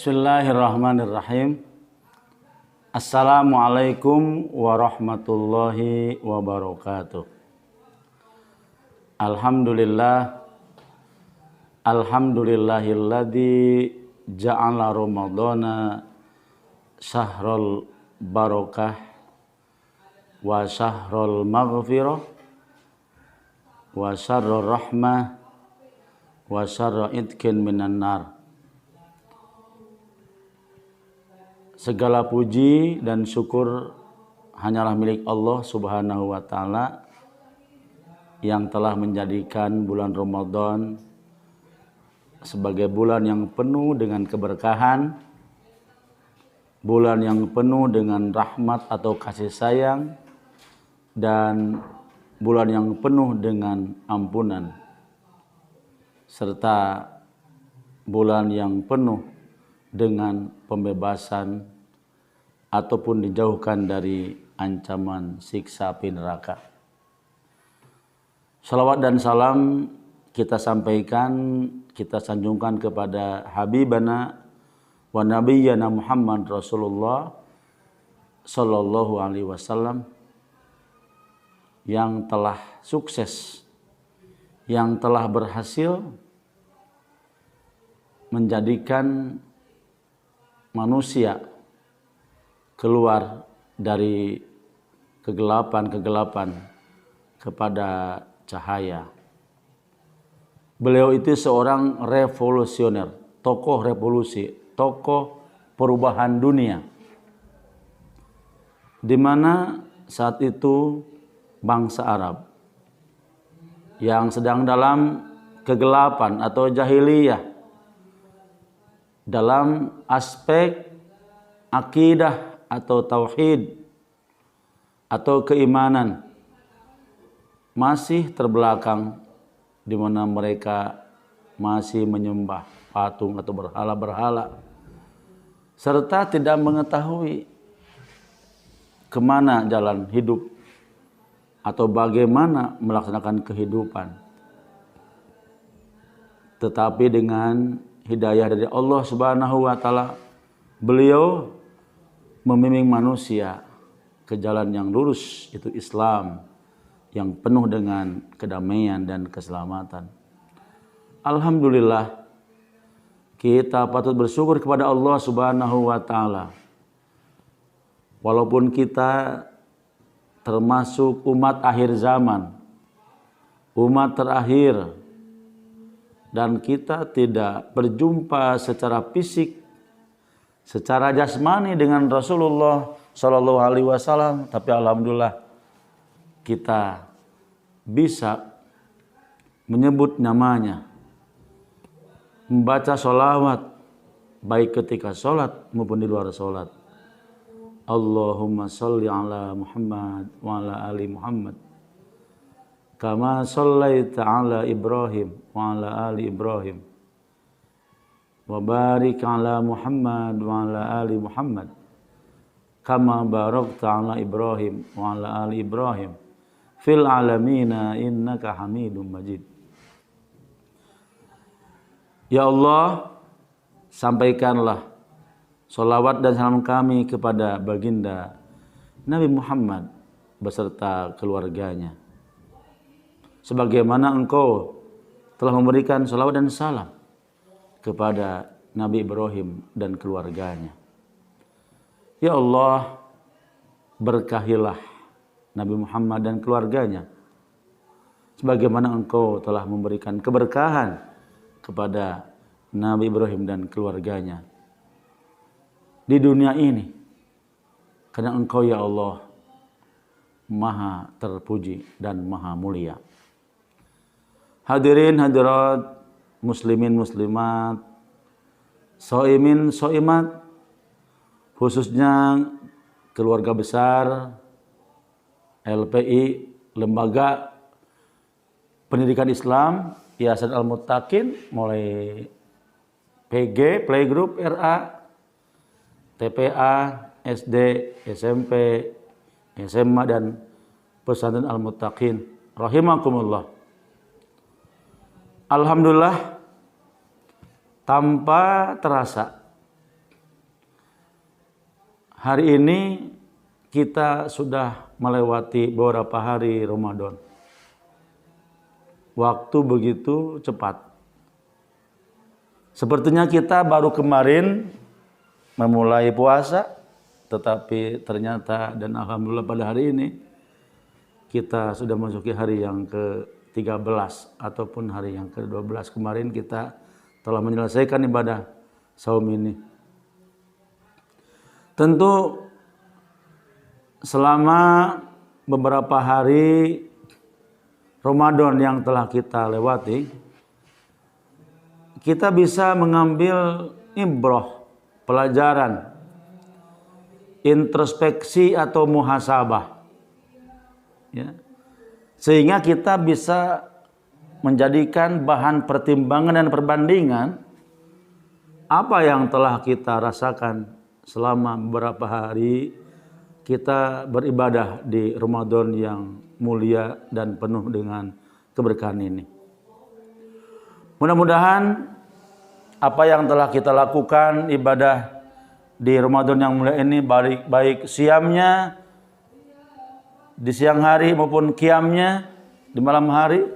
Bismillahirrahmanirrahim. Assalamualaikum warahmatullahi wabarakatuh. Alhamdulillahilladzi ja'ala Ramadhana syahrul barakah wa syahrul maghfirah wa syarrur rahmah wa syarra itkin minan nar. Segala puji dan syukur hanyalah milik Allah Subhanahu wa ta'ala yang telah menjadikan bulan Ramadan sebagai bulan yang penuh dengan keberkahan, bulan yang penuh dengan rahmat atau kasih sayang, dan bulan yang penuh dengan ampunan, serta bulan yang penuh dengan pembebasan ataupun dijauhkan dari ancaman siksa api neraka. Salawat dan salam kita sampaikan, kita sanjungkan kepada Habibana wa Nabiyyana Muhammad Rasulullah Sallallahu Alaihi Wasallam yang telah sukses, yang telah berhasil menjadikan manusia keluar dari kegelapan kepada cahaya. Beliau itu seorang revolusioner, tokoh revolusi, tokoh perubahan dunia, di mana saat itu bangsa Arab yang sedang dalam kegelapan atau jahiliyah dalam aspek akidah atau tauhid atau keimanan masih terbelakang, di mana mereka masih menyembah patung atau berhala-berhala, serta tidak mengetahui kemana jalan hidup atau bagaimana melaksanakan kehidupan. Tetapi dengan hidayah dari Allah Subhanahu wa ta'ala, beliau membimbing manusia ke jalan yang lurus, itu Islam yang penuh dengan kedamaian dan keselamatan. Alhamdulillah, kita patut bersyukur kepada Allah Subhanahu wa ta'ala. Walaupun kita termasuk umat akhir zaman, umat terakhir, dan kita tidak berjumpa secara fisik, secara jasmani dengan Rasulullah Shallallahu Alaihi Wasallam, tapi alhamdulillah kita bisa menyebut namanya, membaca sholawat baik ketika sholat maupun di luar sholat. Allahumma sholli ala Muhammad wa ala ali Muhammad kama shallaita ala Ibrahim wa ala ali Ibrahim wa barik ala Muhammad wa ala ali Muhammad kama barakta ala Ibrahim wa ala ali Ibrahim fil alamina innaka Hamidum Majid. Ya Allah, sampaikanlah sholawat dan salam kami kepada baginda Nabi Muhammad beserta keluarganya, sebagaimana Engkau telah memberikan sholawat dan salam kepada Nabi Ibrahim dan keluarganya. Ya Allah, berkahilah Nabi Muhammad dan keluarganya, sebagaimana Engkau telah memberikan keberkahan kepada Nabi Ibrahim dan keluarganya di dunia ini, karena Engkau ya Allah maha terpuji dan maha mulia. Hadirin hadirat, muslimin muslimat, shaimin shaimat, khususnya keluarga besar LPI, Lembaga Pendidikan Islam Yayasan Al-Muttaqin, mulai PG, Playgroup, RA, TPA, SD, SMP, SMA, dan Pesantren Al-Muttaqin rahimakumullah. Alhamdulillah, tanpa terasa hari ini kita sudah melewati beberapa hari Ramadan. Waktu begitu cepat. Sepertinya kita baru kemarin memulai puasa, tetapi ternyata dan alhamdulillah pada hari ini kita sudah memasuki hari yang ke-13 ataupun hari yang ke-12. Kemarin kita telah menyelesaikan ibadah saum ini. Tentu selama beberapa hari Ramadan yang telah kita lewati, kita bisa mengambil ibrah, pelajaran, introspeksi atau muhasabah. Ya. Sehingga kita bisa menjadikan bahan pertimbangan dan perbandingan apa yang telah kita rasakan selama beberapa hari kita beribadah di Ramadan yang mulia dan penuh dengan keberkahan ini. Mudah-mudahan apa yang telah kita lakukan ibadah di Ramadan yang mulia ini, baik siamnya di siang hari maupun qiyamnya di malam hari,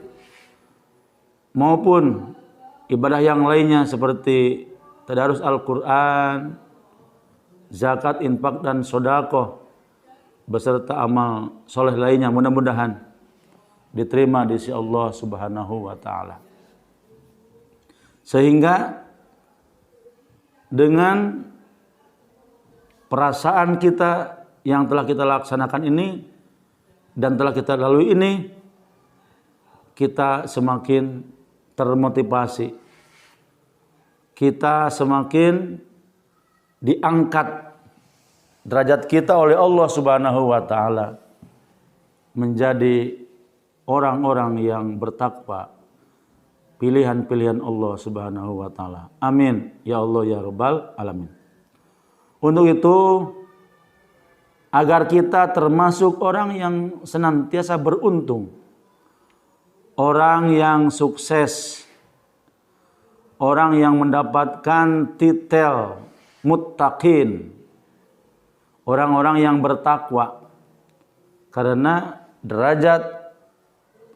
maupun ibadah yang lainnya seperti tadarus Al-Quran, zakat, infak, dan sedekah beserta amal soleh lainnya, mudah-mudahan diterima di sisi Allah Subhanahu wa taala. Sehingga dengan perasaan kita yang telah kita laksanakan ini dan telah kita lalui ini, kita semakin termotivasi. Kita semakin diangkat derajat kita oleh Allah Subhanahu wa taala menjadi orang-orang yang bertakwa, pilihan-pilihan Allah Subhanahu wa taala. Amin ya Allah ya rabbal alamin. Untuk itu, agar kita termasuk orang yang senantiasa beruntung, orang yang sukses, orang yang mendapatkan titel muttaqin, orang-orang yang bertakwa. Karena derajat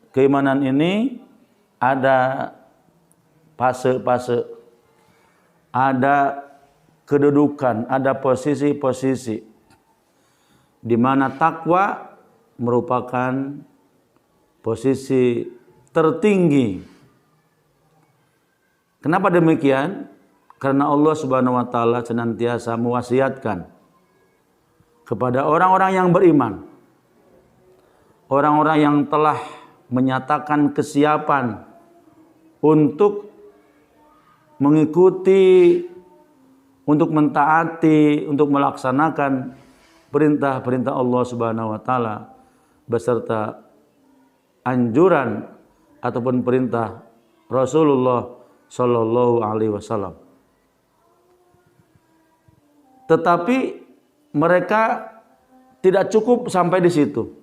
keimanan ini ada fase-fase, ada kedudukan, ada posisi-posisi di mana takwa merupakan posisi tertinggi. Kenapa demikian? Karena Allah Subhanahu wa taala senantiasa mewasiatkan kepada orang-orang yang beriman, orang-orang yang telah menyatakan kesiapan untuk mengikuti, untuk mentaati, untuk melaksanakan perintah-perintah Allah Subhanahu wa taala beserta anjuran ataupun perintah Rasulullah sallallahu alaihi wasallam. Tetapi mereka tidak cukup sampai di situ.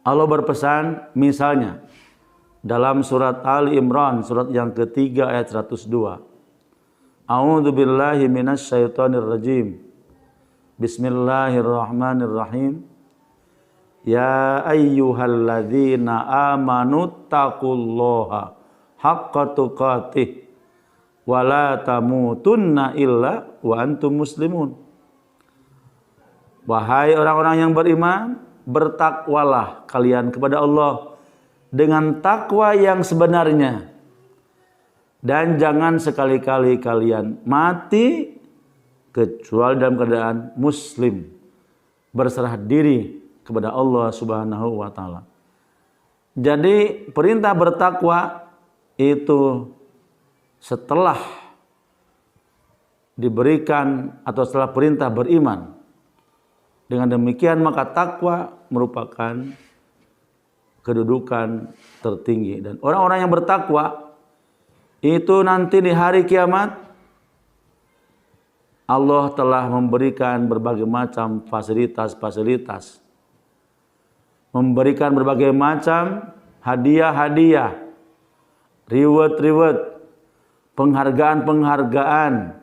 Allah berpesan misalnya dalam surat Ali Imran, surat yang ketiga ayat 102. A'udzu billahi minasy syaithanir rajim. Bismillahirrahmanirrahim. Ya ayyuhalladzina amanu taqullaha haqqa tuqatih wa la tamutunna illa wa antum muslimun. Wahai orang-orang yang beriman, bertakwalah kalian kepada Allah dengan takwa yang sebenarnya, dan jangan sekali-kali kalian mati kecuali dalam keadaan muslim, berserah diri kepada Allah Subhanahu wa taala. Jadi perintah bertakwa itu setelah diberikan atau setelah perintah beriman. Dengan demikian maka takwa merupakan kedudukan tertinggi, dan orang-orang yang bertakwa itu nanti di hari kiamat Allah telah memberikan berbagai macam fasilitas-fasilitas, memberikan berbagai macam hadiah-hadiah, reward-reward, penghargaan-penghargaan,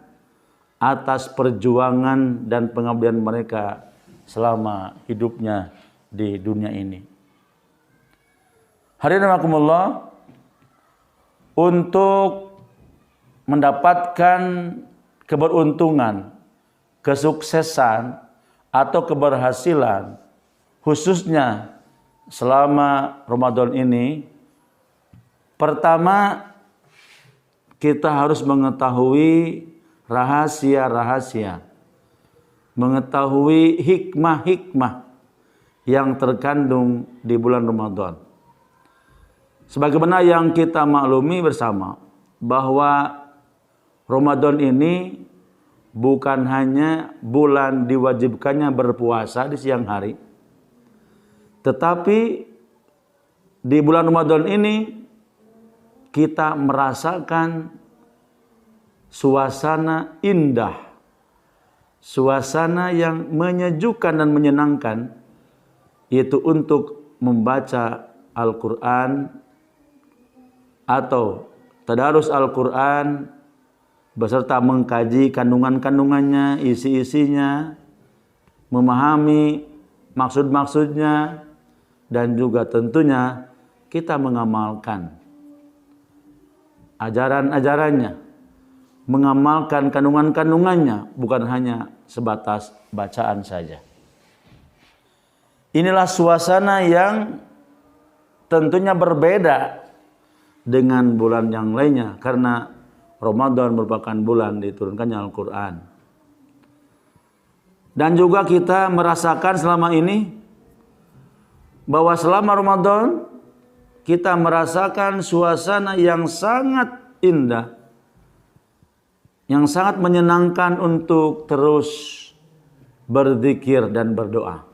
atas perjuangan dan pengabdian mereka selama hidupnya di dunia ini. Hadirin rahimakumullah, untuk mendapatkan keberuntungan, kesuksesan atau keberhasilan khususnya selama Ramadan ini, pertama kita harus mengetahui rahasia-rahasia, mengetahui hikmah-hikmah yang terkandung di bulan Ramadan. Sebagaimana yang kita maklumi bersama bahwa Ramadan ini bukan hanya bulan diwajibkannya berpuasa di siang hari, tetapi di bulan Ramadan ini kita merasakan suasana indah, suasana yang menyejukkan dan menyenangkan, yaitu untuk membaca Al-Quran atau tadarus Al-Quran beserta mengkaji kandungan-kandungannya, isi-isinya, memahami maksud-maksudnya, dan juga tentunya kita mengamalkan ajaran-ajarannya, mengamalkan kandungan-kandungannya, bukan hanya sebatas bacaan saja. Inilah suasana yang tentunya berbeda dengan bulan yang lainnya, karena Ramadan merupakan bulan diturunkannya Al-Quran. Dan juga kita merasakan selama ini bahwa selama Ramadan kita merasakan suasana yang sangat indah, yang sangat menyenangkan untuk terus berzikir dan berdoa.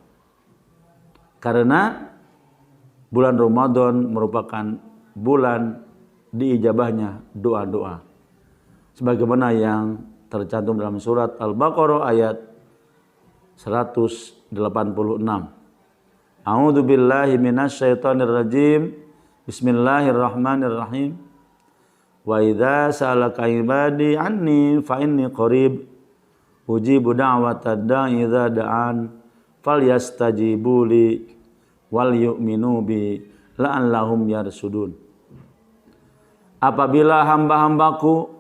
Karena bulan Ramadan merupakan bulan diijabahnya doa-doa. Sebagaimana yang tercantum dalam surat Al-Baqarah ayat 186. A'udzu billahi minasyaitonir rajim. Bismillahirrahmanirrahim. Wa idza sa'alaka ibadi anni fa inni qarib ujibu da'watad da'i idza da'an falyastajibu li wal yu'minu bi la'allahum yarsudun. Apabila hamba-hambaku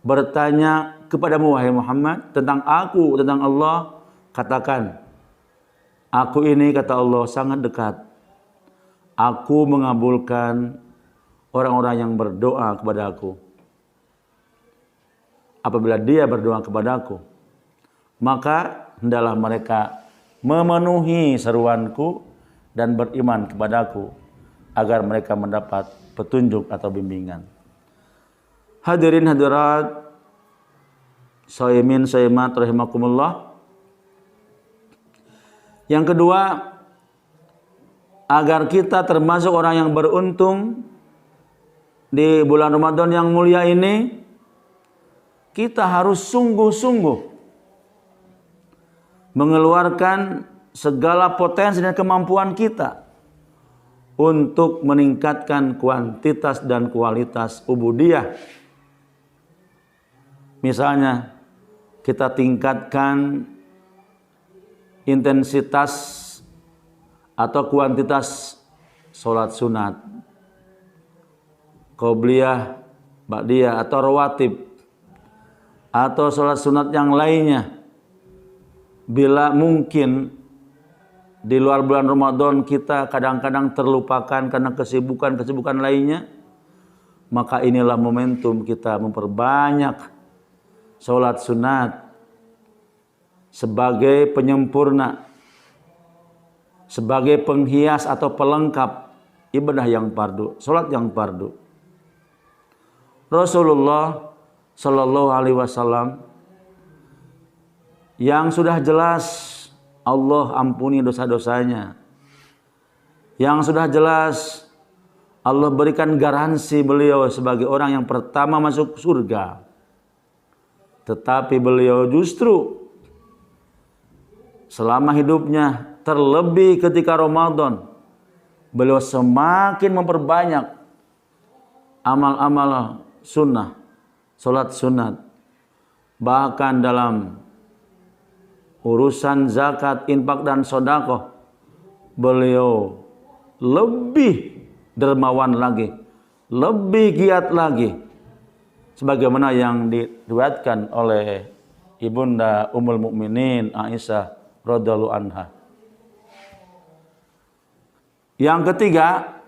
bertanya kepadamu wahai Muhammad tentang aku, tentang Allah, katakan, aku ini, kata Allah, sangat dekat. Aku mengabulkan orang-orang yang berdoa kepada aku. Apabila dia berdoa kepada aku, maka hendaklah mereka memenuhi seruanku dan beriman kepadaku agar mereka mendapat petunjuk atau bimbingan. Hadirin hadirat, shaimin shaimat rahimakumullah. Yang kedua, agar kita termasuk orang yang beruntung di bulan Ramadan yang mulia ini, kita harus sungguh-sungguh mengeluarkan segala potensi dan kemampuan kita untuk meningkatkan kuantitas dan kualitas ubudiyah. Misalnya, kita tingkatkan intensitas atau kuantitas sholat sunat, qobliyah, ba'diyah atau rawatib, atau sholat sunat yang lainnya. Bila mungkin di luar bulan Ramadan kita kadang-kadang terlupakan karena kesibukan lainnya, maka inilah momentum kita memperbanyak sholat sunat sebagai penyempurna, sebagai penghias atau pelengkap ibadah yang fardu, sholat yang fardu. Rasulullah Shallallahu Alaihi Wasallam yang sudah jelas Allah ampuni dosa-dosanya, yang sudah jelas Allah berikan garansi beliau sebagai orang yang pertama masuk surga, tetapi beliau justru selama hidupnya, terlebih ketika Ramadan, beliau semakin memperbanyak amal-amal sunnah, sholat sunat, Bahkan dalam urusan zakat, infak dan sedekah, beliau lebih dermawan lagi, lebih giat lagi, sebagaimana yang diriwayatkan oleh Ibunda Ummul Mukminin Aisyah radhiyallahu anha. Yang ketiga,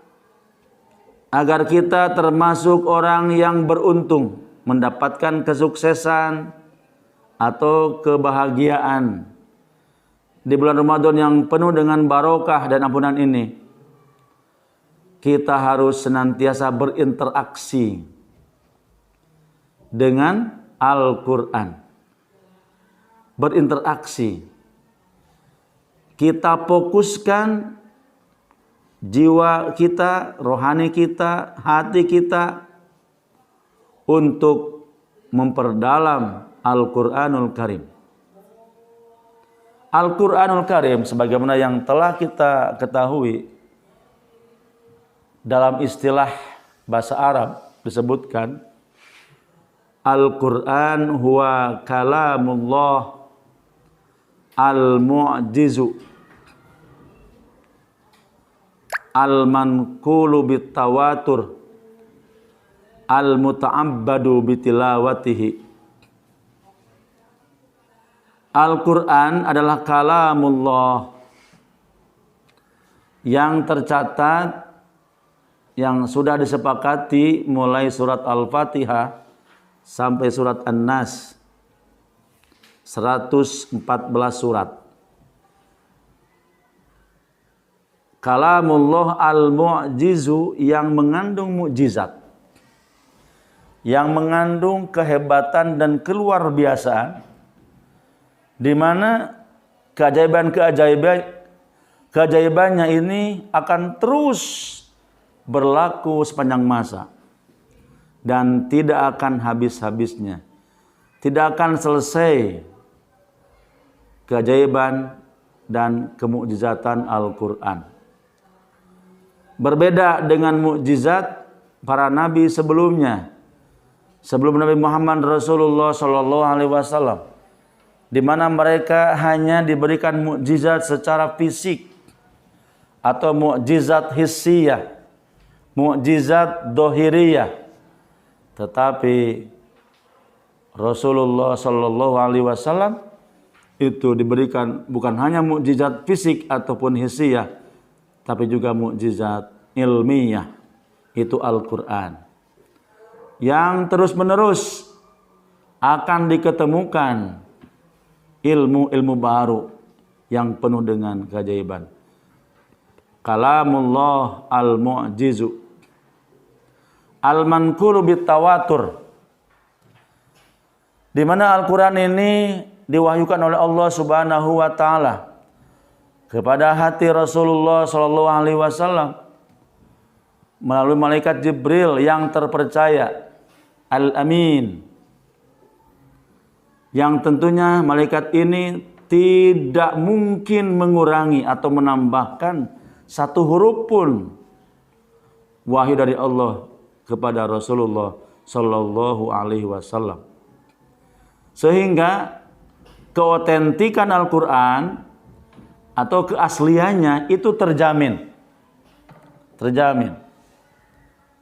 agar kita termasuk orang yang beruntung mendapatkan kesuksesan atau kebahagiaan di bulan Ramadan yang penuh dengan barokah dan ampunan ini, kita harus senantiasa berinteraksi dengan Al-Quran. Berinteraksi. Kita fokuskan jiwa kita, rohani kita, hati kita untuk memperdalam Al-Quranul Karim. Al-Quranul Karim sebagaimana yang telah kita ketahui, dalam istilah bahasa Arab disebutkan Al-Quran huwa kalamullah al-mu'jizu al-manqulu bitawatur al-muta'abbadu bitilawatihi. Al-Quran adalah kalamullah yang tercatat, yang sudah disepakati mulai surat Al-Fatihah sampai surat An-Nas, 114 surat. Kalamullah al-mu'jizu yang mengandung mukjizat, yang mengandung kehebatan dan keluar biasaan, di mana keajaibannya ini akan terus berlaku sepanjang masa dan tidak akan habis-habisnya, tidak akan selesai keajaiban dan kemukjizatan Al-Quran. Berbeda dengan mukjizat para nabi sebelumnya, sebelum Nabi Muhammad Rasulullah Shallallahu Alaihi Wasallam, di mana mereka hanya diberikan mukjizat secara fisik atau mukjizat hissiyah, mukjizat dohiriyah. Tetapi Rasulullah Shallallahu Alaihi Wasallam itu diberikan bukan hanya mukjizat fisik ataupun hissiyah, tapi juga mukjizat ilmiah, itu Al-Quran, yang terus-menerus akan diketemukan ilmu-ilmu baru yang penuh dengan keajaiban. Kalamullah al-mu'jizu al-manqulu bitawatur, di mana Al-Quran ini diwahyukan oleh Allah Subhanahu wa taala kepada hati Rasulullah Shallallahu Alaihi Wasallam melalui malaikat Jibril yang terpercaya, Al-Amin, yang tentunya malaikat ini tidak mungkin mengurangi atau menambahkan satu huruf pun wahyu dari Allah kepada Rasulullah Shallallahu Alaihi Wasallam, sehingga keotentikan Al-Quran atau keasliannya itu terjamin.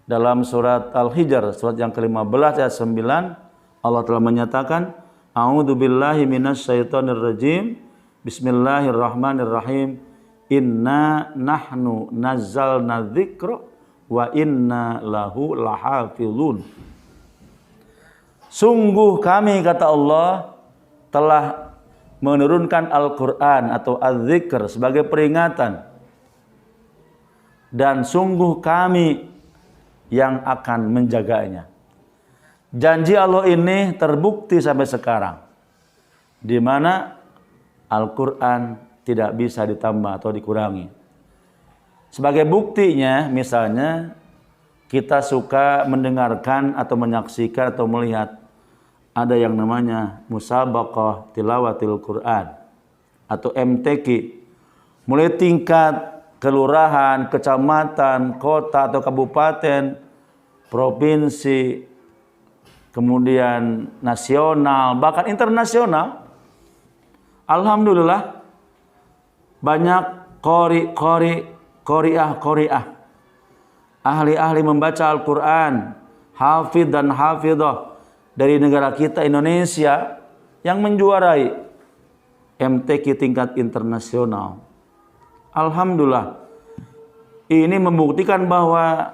Dalam surat Al-Hijr, surat yang ke-15 ayat 9, Allah telah menyatakan, A'udzubillahi minasyaitonir rajim. Bismillahirrahmanirrahim. Inna nahnu nazzalna dzikra wa inna lahu lahafizun. Sungguh kami, kata Allah, telah menurunkan Al-Quran atau Az-Zikr sebagai peringatan, dan sungguh kami yang akan menjaganya. Janji Allah ini terbukti sampai sekarang, di mana Al-Quran tidak bisa ditambah atau dikurangi. Sebagai buktinya, misalnya kita suka mendengarkan atau menyaksikan atau melihat ada yang namanya musabaqah tilawatil Quran atau MTQ, mulai tingkat kelurahan, kecamatan, kota atau kabupaten, provinsi, kemudian nasional, bahkan internasional. Alhamdulillah banyak qori'ah, ahli-ahli membaca Al-Quran, hafidh dan hafidhah dari negara kita Indonesia yang menjuarai MTQ tingkat internasional. Alhamdulillah. Ini membuktikan bahwa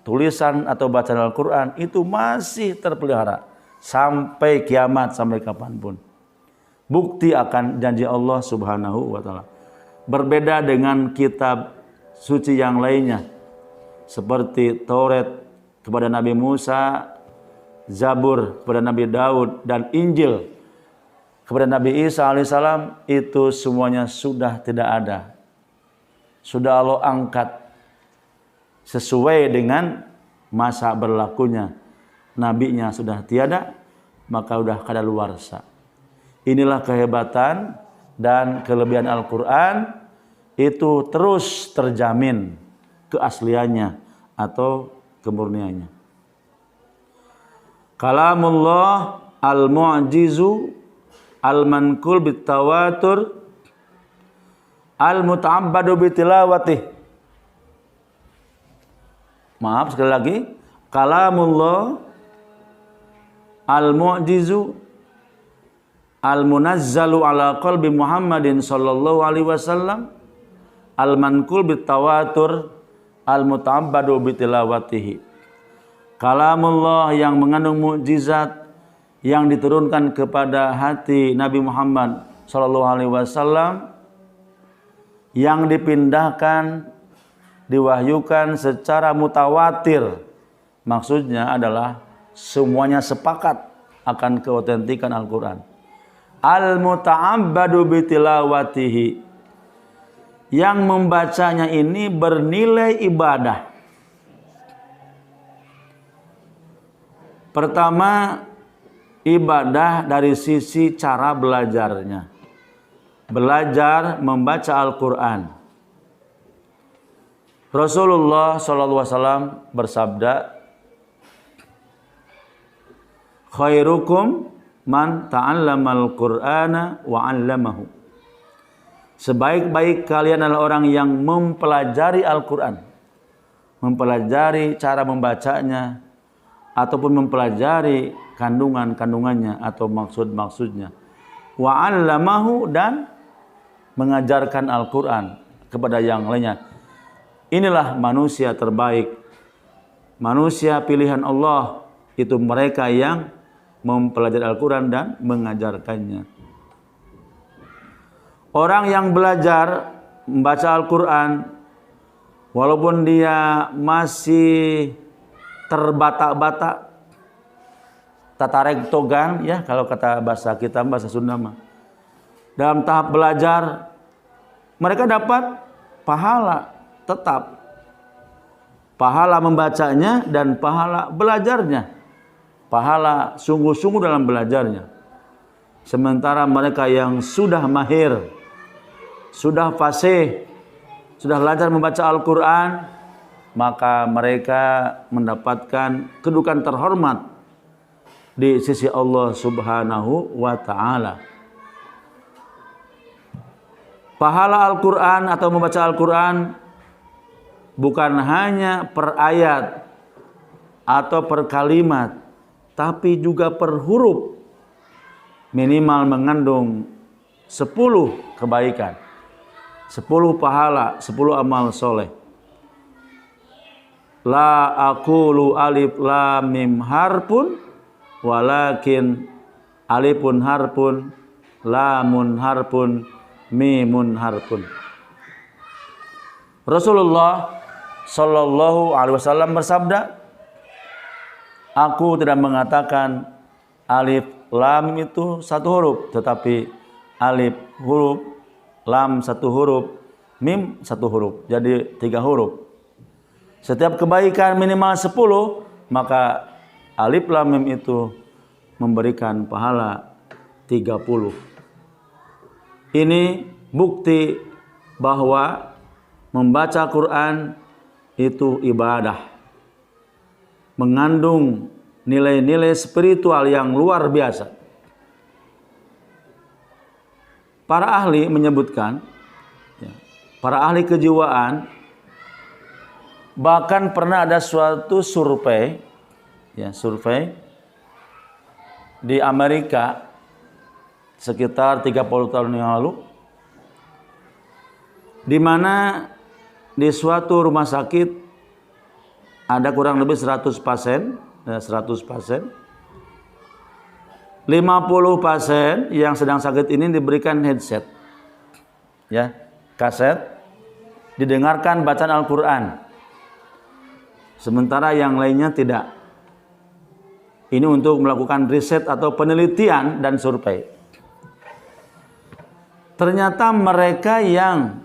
tulisan atau bacaan Al-Quran itu masih terpelihara sampai kiamat, sampai kapanpun. Bukti akan janji Allah Subhanahu wa Ta'ala. Berbeda dengan kitab suci yang lainnya, seperti Taurat kepada Nabi Musa, Zabur kepada Nabi Daud, dan Injil kepada Nabi Isa alaihissalam, itu semuanya sudah tidak ada. Sudah Allah angkat sesuai dengan masa berlakunya. Nabinya sudah tiada, maka sudah kadaluarsa. Inilah kehebatan dan kelebihan Al-Quran, itu terus terjamin keasliannya atau kemurniannya. Kalamullah al-mu'jizu al-manqul bitawatur al-muta'abbadu bitilawatih. Maaf sekali lagi. Kalamullah al-mu'jizu al-munazzalu ala qalbi Muhammadin sallallahu alaihi wasallam al-manqul bitawatur al-muta'abbadu bitilawatihi. Kalamullah yang mengandung mukjizat yang diturunkan kepada hati Nabi Muhammad sallallahu alaihi wasallam, yang dipindahkan, diwahyukan secara mutawatir. Maksudnya adalah semuanya sepakat akan keautentikan Al-Quran. Al-muta'abbadu bitilawatihi, yang membacanya ini bernilai ibadah. Pertama, ibadah dari sisi cara belajarnya. Belajar membaca Al-Quran. Rasulullah SAW bersabda, khairukum man ta'allamal Qur'ana wa 'allamahu. Sebaik-baik kalian adalah orang yang mempelajari Al-Quran, mempelajari cara membacanya, ataupun mempelajari kandungannya atau maksud-maksudnya. Wa 'allamahu, dan mengajarkan Al-Quran kepada yang lainnya. Inilah manusia terbaik. Manusia pilihan Allah itu mereka yang mempelajari Al-Quran dan mengajarkannya. Orang yang belajar membaca Al-Quran, walaupun dia masih terbata-bata, tatarek togan, ya kalau kata bahasa kita, bahasa Sunda mah, dalam tahap belajar, mereka dapat pahala tetap. Pahala membacanya dan pahala belajarnya. Pahala sungguh-sungguh dalam belajarnya. Sementara mereka yang sudah mahir, sudah fasih, sudah belajar membaca Al-Quran, maka mereka mendapatkan kedudukan terhormat di sisi Allah Subhanahu wa Ta'ala. Pahala Al-Quran atau membaca Al-Quran bukan hanya per ayat atau per kalimat, tapi juga per huruf. Minimal mengandung 10 kebaikan, 10 pahala, 10 amal soleh. La aqulu alif lam mim harpun, walakin alifun harpun, lamun harpun, mimun harpun. Rasulullah Sallallahu Alaihi Wasallam bersabda, aku tidak mengatakan alif lam itu satu huruf, tetapi alif huruf, lam satu huruf, mim satu huruf, jadi 3 huruf. Setiap kebaikan minimal 10, maka alif lam mim itu memberikan pahala 30. Ini bukti bahwa membaca Quran itu ibadah, mengandung nilai-nilai spiritual yang luar biasa. Para ahli menyebutkan, para ahli kejiwaan, bahkan pernah ada suatu survei di Amerika sekitar 30 tahun yang lalu, di mana di suatu rumah sakit ada kurang lebih 100 pasien, 50 pasien yang sedang sakit ini diberikan headset, kaset, didengarkan bacaan Al-Quran, sementara yang lainnya tidak. Ini untuk melakukan riset atau penelitian dan survei. Ternyata mereka yang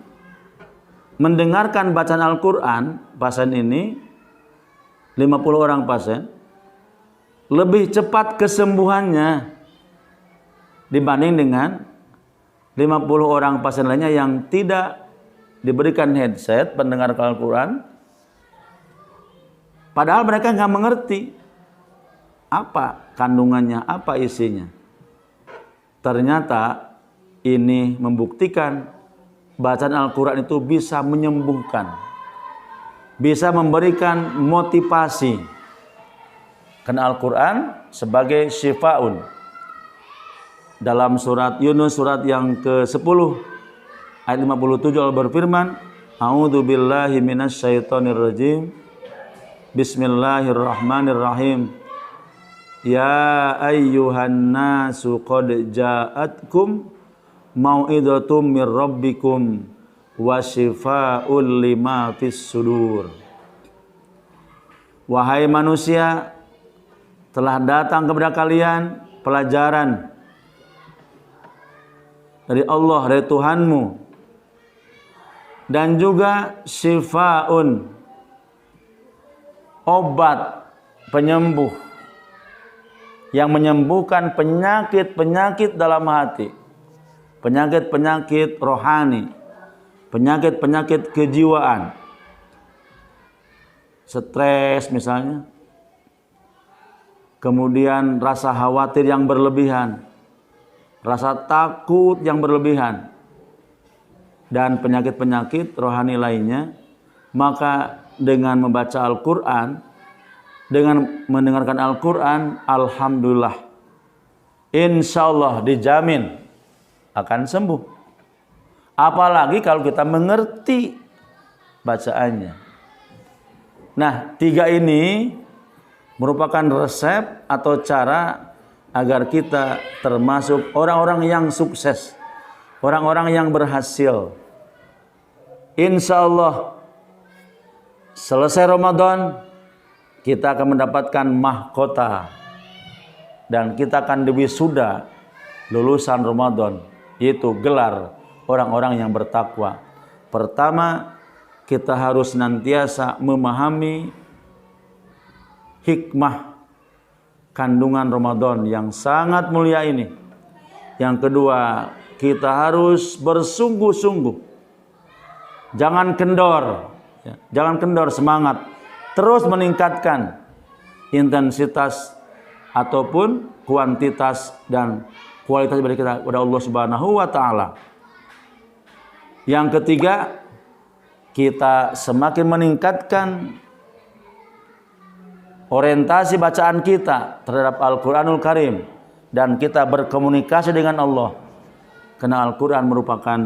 mendengarkan bacaan Al-Quran, pasien ini 50 orang pasien, lebih cepat kesembuhannya dibanding dengan 50 orang pasien lainnya yang tidak diberikan headset pendengar Al-Quran, padahal mereka nggak mengerti apa kandungannya, apa isinya. Ternyata ini membuktikan bacaan Al-Quran itu bisa menyembuhkan, bisa memberikan motivasi. Karena Al-Quran sebagai syifaun. Dalam surat Yunus, surat yang ke-10 ayat 57, Allah berfirman, A'udzu billahi minasyaitonir rajim. Bismillahirrahmanirrahim. Ya ayyuhan nasu qad ja'atkum mau'idatum mir rabbikum wa syifaa'un lima fis sudur. Wahai manusia, telah datang kepada kalian pelajaran dari Allah, dari Tuhanmu, dan juga syifaun, obat penyembuh yang menyembuhkan penyakit-penyakit dalam hati, penyakit-penyakit rohani, penyakit-penyakit kejiwaan, stres misalnya, kemudian rasa khawatir yang berlebihan, rasa takut yang berlebihan, dan penyakit-penyakit rohani lainnya. Maka dengan membaca Al-Quran, dengan mendengarkan Al-Quran, alhamdulillah, insya Allah dijamin akan sembuh. Apalagi kalau kita mengerti bacaannya. Nah, 3 ini merupakan resep atau cara agar kita termasuk orang-orang yang sukses, orang-orang yang berhasil. Insya Allah selesai Ramadan kita akan mendapatkan mahkota dan kita akan diwisuda lulusan Ramadan, yaitu gelar orang-orang yang bertakwa. Pertama, kita harus senantiasa memahami hikmah kandungan Ramadan yang sangat mulia ini. Yang kedua, kita harus bersungguh-sungguh. Jangan kendor, jangan kendor semangat. Terus meningkatkan intensitas ataupun kuantitas dan kualitas ibadah kita kepada Allah Subhanahu wa taala. Yang ketiga, kita semakin meningkatkan orientasi bacaan kita terhadap Al-Quranul Karim dan kita berkomunikasi dengan Allah, karena Al-Quran merupakan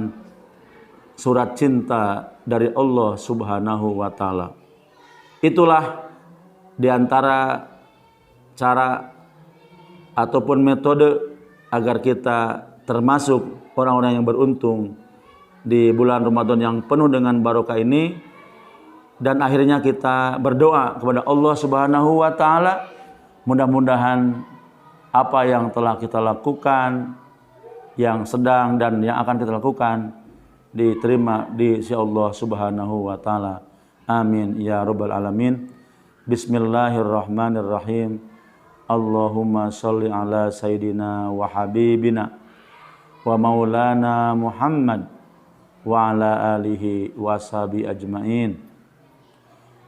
surat cinta dari Allah Subhanahu wa taala. Itulah diantara cara ataupun metode agar kita termasuk orang-orang yang beruntung di bulan Ramadan yang penuh dengan barokah ini. Dan akhirnya kita berdoa kepada Allah Subhanahu wa taala, mudah-mudahan apa yang telah kita lakukan, yang sedang dan yang akan kita lakukan diterima di sisi Allah Subhanahu wa taala. Amin ya rabbal alamin. Bismillahirrahmanirrahim. Allahumma sholli ala sayyidina wa habibina wa maulana Muhammad wa ala alihi wa sahbihi ajmain.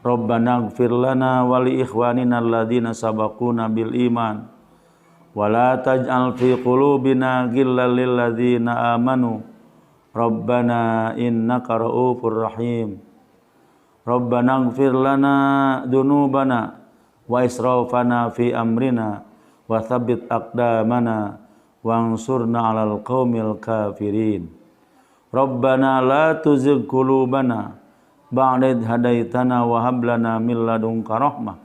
Rabbana ighfir lana wa li ikhwanina alladzina sabaquna bil iman wa la taj'al fi qulubina ghillan lil ladzina amanu Rabbana innaka ra'ufur rahim. Rabbana ighfir lana dzunubana wa israfana fi amrina wa tsabbit aqdamana wansurna 'alal qaumil kafirin. Rabbana la tuzigh qulubana ba'da idh hadaitana wa hab lana min ladunka rahmah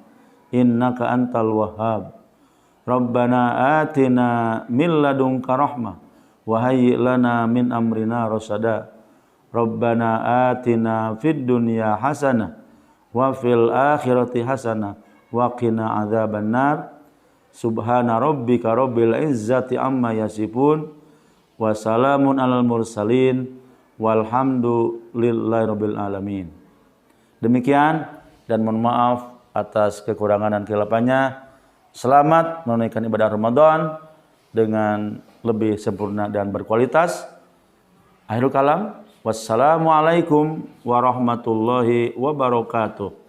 innaka antal wahhab. Rabbana atina min ladunka rahmah wa hayyi' lana min amrina rasada. Rabbana atina fid dunya hasanah wa fil akhirati hasanah wa qina adzabannar. Subhana rabbika rabbil izzati amma yasifun wa salamun alal mursalin walhamdulillahi rabbil alamin. Demikian, dan mohon maaf atas kekurangan dan kelapannya. Selamat menunaikan ibadah Ramadan dengan lebih sempurna dan berkualitas. Akhirul kalam, wassalamualaikum warahmatullahi wabarakatuh.